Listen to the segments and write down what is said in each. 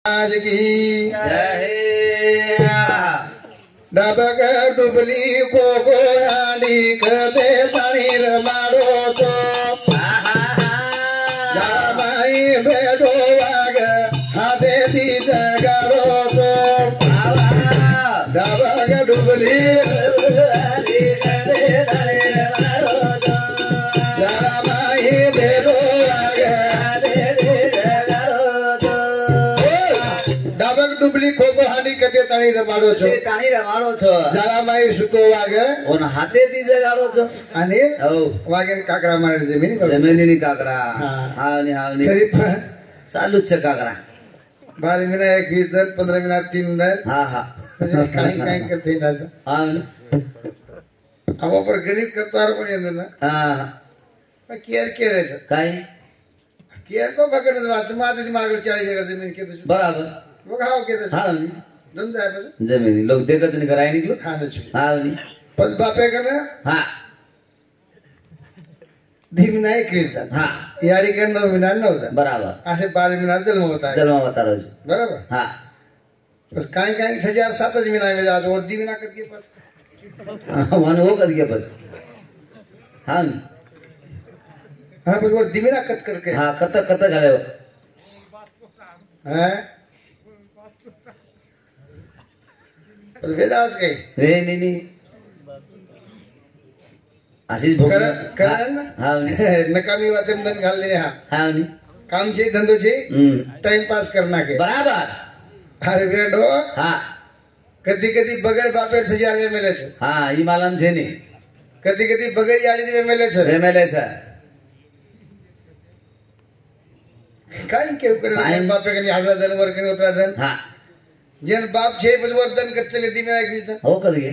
आज की जय डबक डुबली को गोरानी कदे पानी रमाडो तो जामाई बेडो वाग हाथे दी जगाडो तो डबक डुबली जामाई बेडो वाग डबक डुबली को गोहानी कदे ताणी रमाडो छो ताणी रमाडो छो जामाई सुतो वाग ओन हाथे दी जगाडो छो आणि हो वागेन काकरा मारे जमिनीनी काकरा हावनी हावनी तरी पण चालूच छे काकरा 12 महिना 21 दिन 15 महिना 3 दिन हा हा काही काही करते इंडाचं हावनी अहो पर गणित करतो आर पण येतो ना हा केअर केरायचं काय केअर तो बघणच वाच माझं ती मार्ग 40 एकर जमीन केतो बराबर मग हाव केतो हावनी जम जाय पाहिजे जमिनी लोक देखत नाही कराय निघलो हा नच हावनी पण बापे का ना हा धीम नाही कीर्तन हा याडी का 9 महिना नव्हता बराबर असे 12 महिना जन्म होता जन्म होता रोज बरोबर हा बस काही काही 1007 महिना में आज और दी महिना कत के पास वन हो कद के बस हा हाँ बस और दी महिना कत करके हा कत कत झाले हैं बस वेदास काही रे नाही अशीच भूक कारण हा नकामी वाते मदन घालले हा हावनी काम छे धंधो छे टाइम पास करना के बराबर अरे वेडो हा कदी कदी बगैर बापेर 1000 में मिले छे हा ई मालम छे ने कदी कदी बगैर याडी में मिले छे रेमेले छे काई के करे बापे कनी 1000 जन वर कनी उतरा धन हा जेन बाप छे बजवर्धन कत चले दी में एक हो कद गे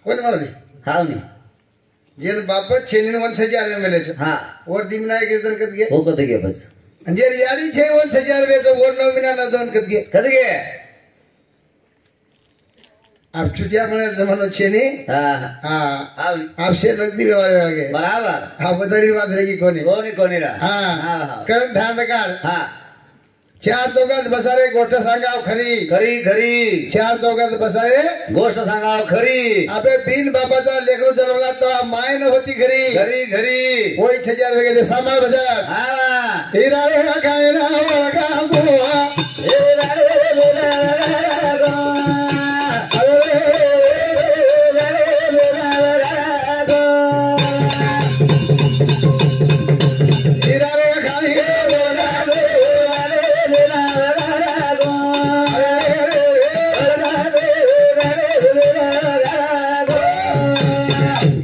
कोण मावली हावनी जेन बाप छे ने 1000 में मिले छे हा और दी में एक जन कत गे हो कद गे बस जेन याडी छे 1000 में तो और 9 महीना ना जन कत गे कद गे आप चुतिया मने जमानो छे ने हा हां हावनी आपसे नगदी व्यवहार वागे बराबर हा बदरी बात रहेगी कोनी कोणी रा हाँ हा करण ध्यान रखा हा 4 चौकात बसारे गोष्ट सांगाव खरी खरी खरी 4 चौकात बसारे गोष्ट सांगाव खरी अबे बिन बाबाचा लेकरू जन्मला तो माय न होती घरी खरी खरी होई 6000 वेगे सांभाळ बजार हा हिरा रे खायला वळगा गोवा हिरा रे गो हिरा रे खाली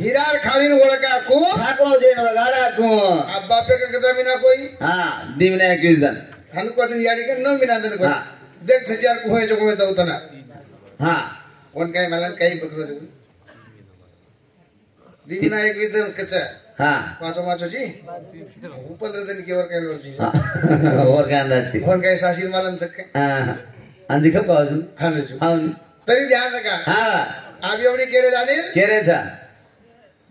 हिरा खाली वळगा को ठाको जेन गाडा को अब बापे का कदम ना कोई हा दिवने 21 दिन हन को दिन याडी का 9 महीना दिन को हाँ। देख 1000 को है जो को तो उतना हा कोण काय मला काही पकडू शकू दिना एक दिन कच्चा हा पाचो माचो जी 15 दिन केवर काय लोरची और काय अंदाज कोण काय साशीर मालम चक्क हा अंधी का पाजू हा नजू हा तरी ध्यान रखा हा आप एवढी केले जाणे केरेचा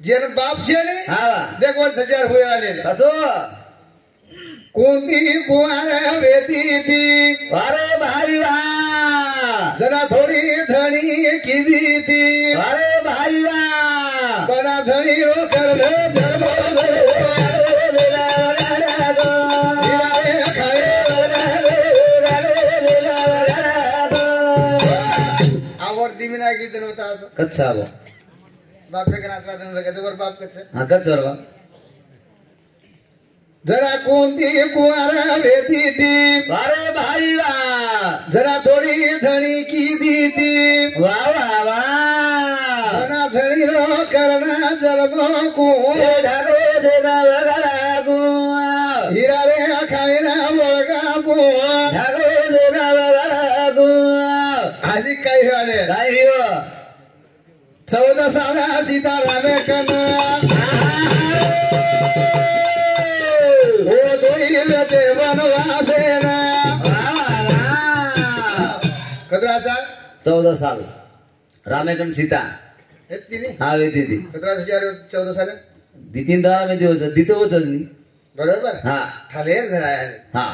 जेन बाप छे ने हा देख 1000 हुए आले कसो कोणती कुवार वेती थी अरे भाई वा जरा थोडी धणी किदी थी अरे भाई वा बना धणी रो कर ले जन्म आवडती मी नाही किती होता कच्चा बो बापे का नातला दिन रगाचं वर बाप कच्चा हा कच्चा बा जरा कोणती कुवार वेती थी अरे भाई वा जरा थोडी धणी की दी थी वा वा वा बना धणी रो करना जन्म को ढाको देना वगरा को हीरा रे खायना वळगा को ढाको देना वगरा को आजी काय वाले काय हो 14 साला सीताराम कन हो दोईल ते वनवासेना कतरा साल 14 साल रामेकन सीता तिने हा वे दीदी 14 साल दी 3 दारा में दिवस दी तो वचच नहीं बरोबर हा थाले घरा हा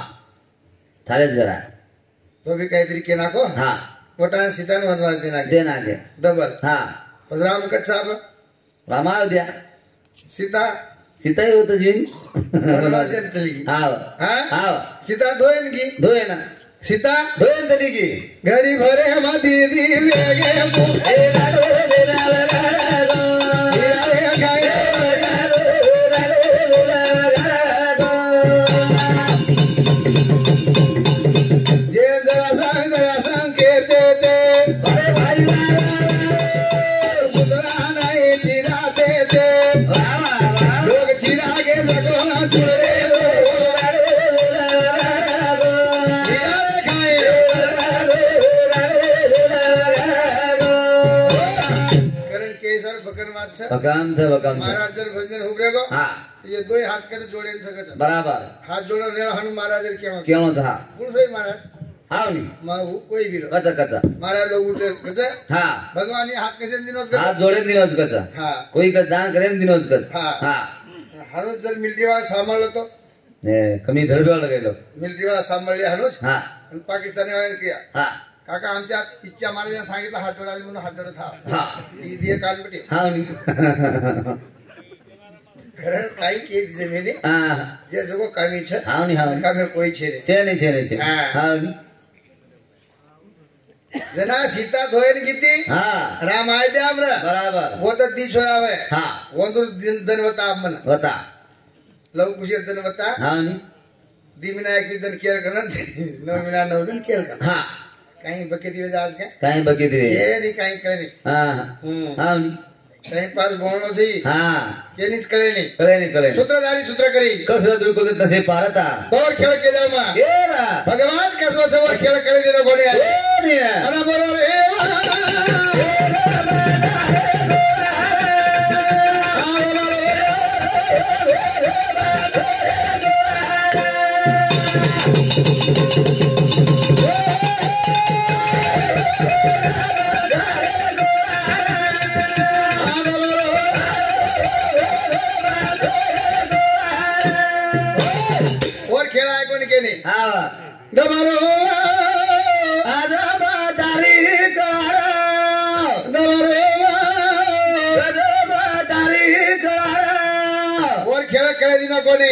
थालेच घरा तो भी काहीतरी के नाको हा पोटान सीतान वनवास देना दे नागे डबल हा पण राम कच्चा रामायो द्या सीता सीताही होत जीन वनवास चली गई हाव हाँ हाव सीता धोएन की धोय ना सीता धोयन तरी की घड़ी भरे हम दीदी वेगे जे जरा सांग के देते सुधरा नहीं चिराते थे लोग चिरा के सगोना चुरे भकाम महाराज जर भजन उभरे गो हा ये दो हाथ करे जोड़े सकत बराबर हाथ जोड़ो रेणा हनु महाराज केवा केवो था कौन सही महाराज हाव नी माहू कोई भी कचा कचा महाराज लोग उठे कचा हा भगवान ये हाथ कैसे दिनोस हाथ जोड़े दिनोस कचा हाँ कोई का दान करे दिनोस कच हाँ हा हनुज जर मिलती वाला सांभाळलो तो ने कमी धडबेवाला गेलो मिलती वाला सांभाळले हनुज हा आणि पाकिस्तानी वाल्याने किया हा काका आमच्या इच्छा महाराजांनी सांगितलं हात जोडायला म्हणून हात जोडत हा हा ती दिए कान बेटे हाव नी खरं काही केली जमिनी हा जे जगो कामी छे हाव नी हाव नी कामे कोई छे रे छे ने हा. हाव नी जना सीता धोयन गीती हा राम आय दे आमरा बराबर वो तो दी छोरावे हा वंदुर दनवता मन बता लव कुशे दनवता हाव नी दिमिनायक दन केर करन 9 मिना 9 दिन केर कर हा काही बके दिवे आज काय काय बकी दिवे ये नहीं काही कळे नहीं हा हाव नी काही पास बोलणो सही हा केनीच कळे नहीं कळे सूत्रधारी सूत्र करी कसं बिलकुल तसे पारता तोर खेळ केला मा गेला भगवान कसो सवर खेळ कळे दिलो गोडे कोणी अरे बरोबर और खेळ आहे कोणी केली हा डमरो आजबा तारी कळा डमरो आजबा तारी कळा और खेळ कळे दिना कोणी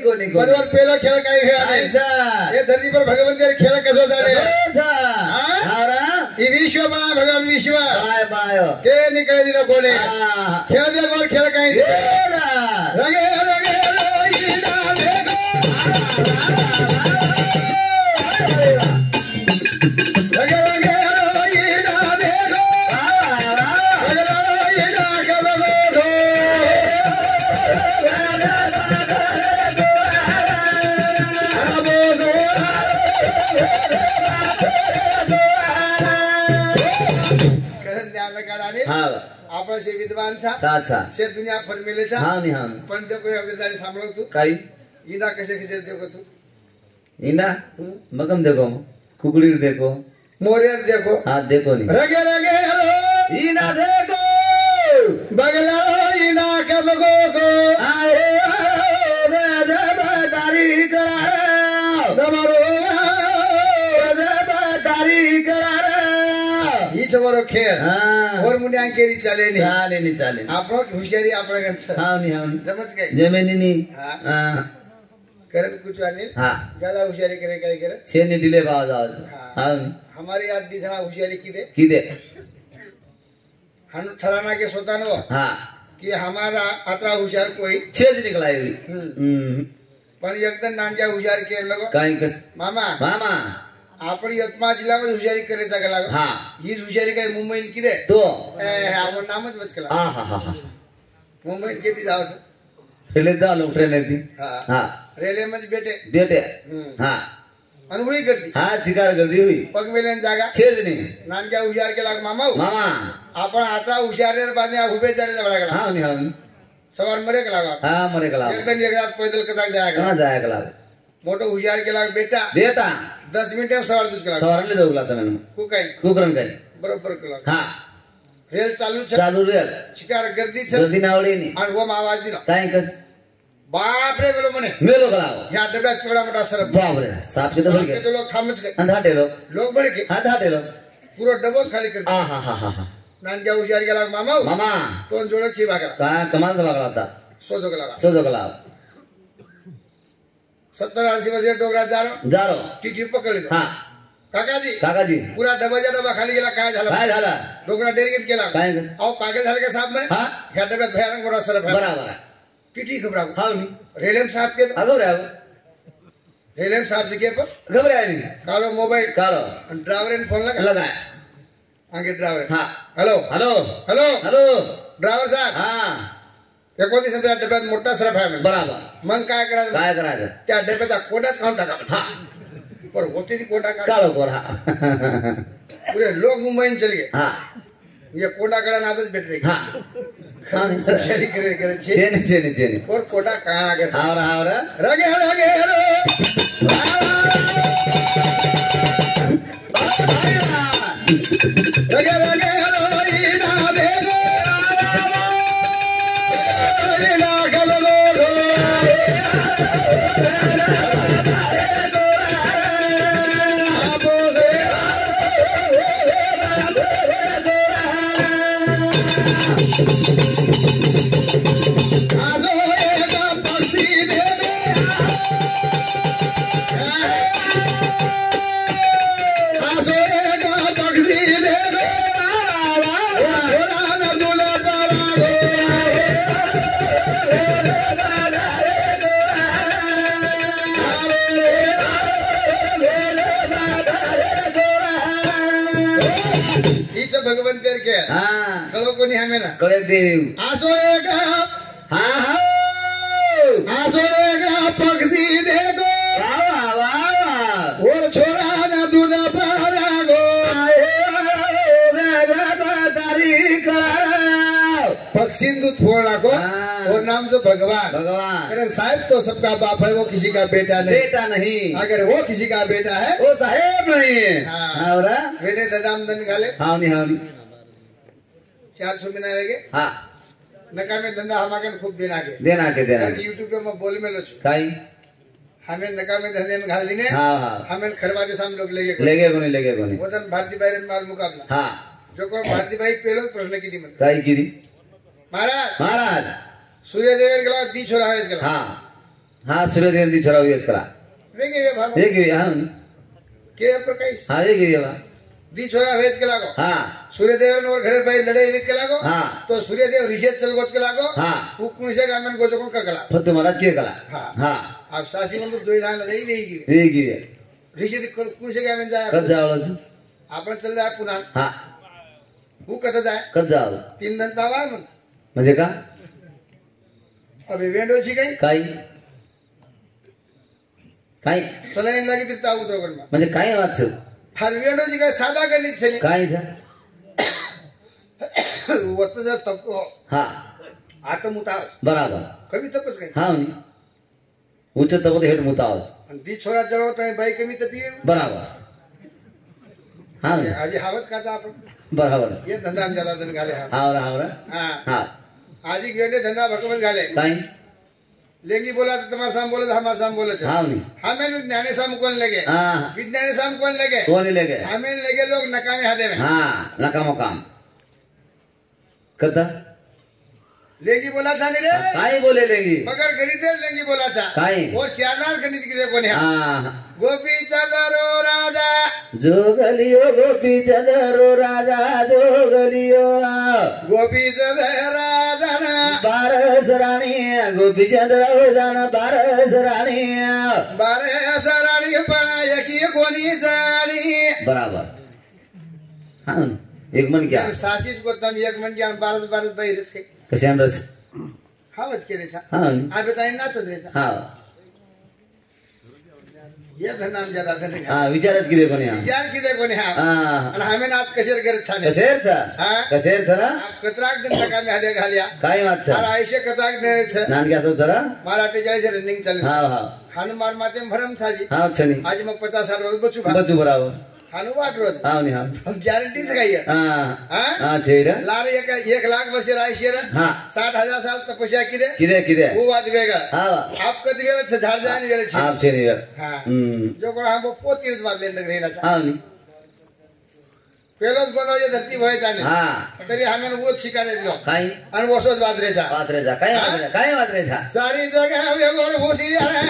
कोणी बरोबर पहिला खेळ काही हे आहे अच्छा हे धरती पर भगवंत खेळ कसो झाले हावरा ही विश्व बा भगवान विश्व बाय ते निकळे दिना कोणी हा खेळ दे गोल खेळ काही गेला रगे रगे रोईना देखो रगे रगे रोईना देखो रगे रोईना कबो करन ध्यान लगाने हा आपण से विद्वान था साचा से दुनिया फरमेले था हा नी हा पण देखो अभी जारी सांभळो तू काही ईना कसे कसे देखो तू इना मगम देखो कुकड़ी देखो मोरियर देखो हाँ देखो नी रगे रगे हलो इना देखो बगला ईना कदगो को आए दारी करा दमरो दारी करा ही चवरो खेळ हाँ और मुने अंकेरी चाले नहीं चाले आपरो हुशारी आपरा गंछ हाँ नी हाँ समझ गए जमीनी नी हाँ. हाँ करन कुछ अनिल हाँ गला हुशारी करे काय करे छे नी डिले बाज आज हाँ. हाँ हमारी याद दिसना हुशारी की दे किदे हम ठराना के सोता नो हाँ कि हमारा अतरा हुशार कोई छेज निकला है पण एकदम नांजा हुशार के लगो काही कस मामा मामा आपण यवतमाळ जिल्ह्यामध्ये हुशारी करायचा का लागो हा ही हुशारी काय मुंबईत किती आहे? तो आपण नामच वचकला हा हा हा हा मुंबईत किती जावस रेल्वे झालो ट्रेन ती हा हा रेल्वे मध्ये बेटे बेटे हा अनुभवी करती हा चिकार गर्दी हुई पग मेल्यान जागा छेज नी नानक्या हुशार केला मामा मामा आपण आता हुशार बांधे उभे जायला जावं लागला हाँ नी हाँ सवार मरे का लागा हाँ मरे कला एकदम एकरात पैदल कदा जायगा कहाँ जाया कला मोठो हुशार केला बेटा बेटा 10 मिनिटं सवार तुझ केला सवारले जाऊ लागता मैंने तू काय कुकरण काय बरोबर केला हा रेल चालू छे चालू रेल शिकार गर्दी छे गर्दी नावडे नी आणि वो आवाज दिला काय कस बाप रे बोलो म्हणे मेलो गलाव ह्या डब्यात केवढा मोठा सरप बाप रे साप के तो साप के के तो लोग थांबच गए अंधाटे लो लोग बड़े के हा धाटे लो पुरो डबोच खाली कर आ हा हा हा हा नानक्या हुशार गेला मामा मामा तो जोडची भागला काय कमाल चा बागला होता सोजो गेला सोजो गलाव 70-80 वर्ष डोगरात जारो टीटी पकडले हा काकाजी पुरा डबाच्या डबा खाली गेला काय झालं काय झाला डोगरा डेरगीत गेला काय अहो पागल झाले का साहेब म्हणे हा ह्या डब्यात भयानक मोठा सरप आहे बराबर टीटी घबराव हा नी रेलेम साहब के अगो रे रेलेम साहब जी के पर घबरे आली कालो मोबाइल कालो ड्राइवर ने फोन लगाय आगे ड्राइवर हा hello hello hello hello driver साहेब हा 19 दिवसाच्या डब्यात मोठा सरप आहे बराबर मग काय करायचं त्या डब्याचा कोटाच खाऊन टाका हा पर होते ती कोटा का कालो कोरा पूरे लोग मुंबई में चले गए हा ये कोटा कड़ा नादच भेट रही हा शरी करे चेने चेने चेने और कोटा कहाँ आ गया आवरा रगे हेलो इना दे दो इना गलो आपो से आजो एक पक्षी दे दे आजो एक पक्षी दे दे छोरा न दूल्हा पारा हीच भगवंतेर के हा कळो कोणी हमें ना कळे देव आसो एक हा हा आसो एक पक्षी दे गो वा वा और छोरा न दूध पारा गो पक्षी दूध फोड़ा को और नाम जो भगवान भगवान अगर साहब तो सबका बाप है वो किसी का बेटा नहीं बेटा नहीं अगर वो किसी का बेटा है वो साहेब नहीं है हाँ। आवरा बेटे ददाम दन घाले हावनी हावनी 400 महीना वेगे हा नका में धंधा हमारे खूब दिन आगे देना के देना यूट्यूब पे मैं बोल में लो छु काई हमें नका में धंधे में घाल ने हाँ हाँ हमें खरवा दे साम लोग लेगे लेगे कोनी वजन भारती भाई ने मार मुकाबला हाँ जो को भारती भाई पहले प्रश्न की थी मन काई की दी महाराज महाराज सूर्यदेव गेला दी छोरा है गेला हाँ हाँ सूर्यदेव दी छोरा हुई करा वेगे वे भाव एक भी हाँ के पर कई हाँ एक भी बा दी छोरा भेज के लागो हाँ सूर्यदेव और घर भाई लड़ाई विक के लागो हाँ तो सूर्यदेव ऋषि चल गोच के लागो हाँ हुकुम से गामन गोजो को कगला फत महाराज के कला हाँ हाँ आप सासी मंदिर दो जान रही वेगी एक ही ऋषि हुकुम से गामन जाए कद जाओ आपण चल जाए पुन्हा हाँ हु कत जाए कद जाओ 3 दिन तावा मन म्हणजे का अबे वेंडो छी गई काय काय सलाईन लागी तिरता उतर कोण म्हणजे काय वाच हर वेंडो जी काय सादा करनी छे काय छा वत जर तप हा आटम उतार बराबर कमी तपस काय हा नी उच्च तपत हेड मुतावस आणि दी छोरा जवळ तर बाई कमी तपी बराबर हा नी आजी हावच का आपण बराबर ये धंदा हम ज्यादा दिन घाले हा हावरा हां हा आजी गेडे धंदा भकमत घाले काय लेंगी बोला तो तुम्हारे साम बोले तो हमारे साम बोले हा नी हमें ज्ञाने साम कौन लगे हा विज्ञाने साम कौन लगे कोणी लगे हमें लगे लोग नकामे हाथे में हा नकामो काम कदा लेंगी बोला था नहीं रे काय बोले लेगी मगर गणित लेंगी बोला था काय वो श्यानार गणित के कोने हा गोपी चंद्रो राजा जोगलियो गोपी चंद्रो राजा जोगलियो गोपी चंद्र राजा ना बारस राणी गोपी चंद्र जान बारस राणी बारे सराणी पणा यकी कोणी जाणी बराबर हा एक मन क्या सासीच को तम एक मन ज्ञान बारस बारस बहिरच काही कसे रस हावच केले छा हा आ बताई नाचच रे छा हा ये धंदा हम ज्यादा धंदे हा विचारच किती कोणी हा विचार किती कोणी हा हा आणि हमें आज कशेर करत छाने कसेरचा हा कसेरचा ना कतराक दिन तक आम्ही हाले घालिया काय वाच सारा आयुष्य कतराक देणे छ नानके असो जरा मारा 48 रनिंग चालू हा हा हनुमान माते भरम छाजी हा छनी आज मग 50 साल रोज बचू भा बचू बराबर हानु वाट रोज हावनी हाव गॅरंटीच काही आहे हा हा हा छेरा लार 1 लाख बसे रायशेर हा 60,000 साल तपस्या किदे किदे किदे वो बात वेगळा हा आप कधी वेळ से झाड जाने वेळ छे आप छेरी हा हम्म जो कोण हम पोतीच बादले नगरीनाचा हावनी पेलोच बनवायचे धरती भय जाणे हा तरी आम्ही वोच शिकारे दिलो काय आणि वसोच बाजरेचा वात्रेचा काय वात्रेचा सारी जगह वेगोळ भूसी रे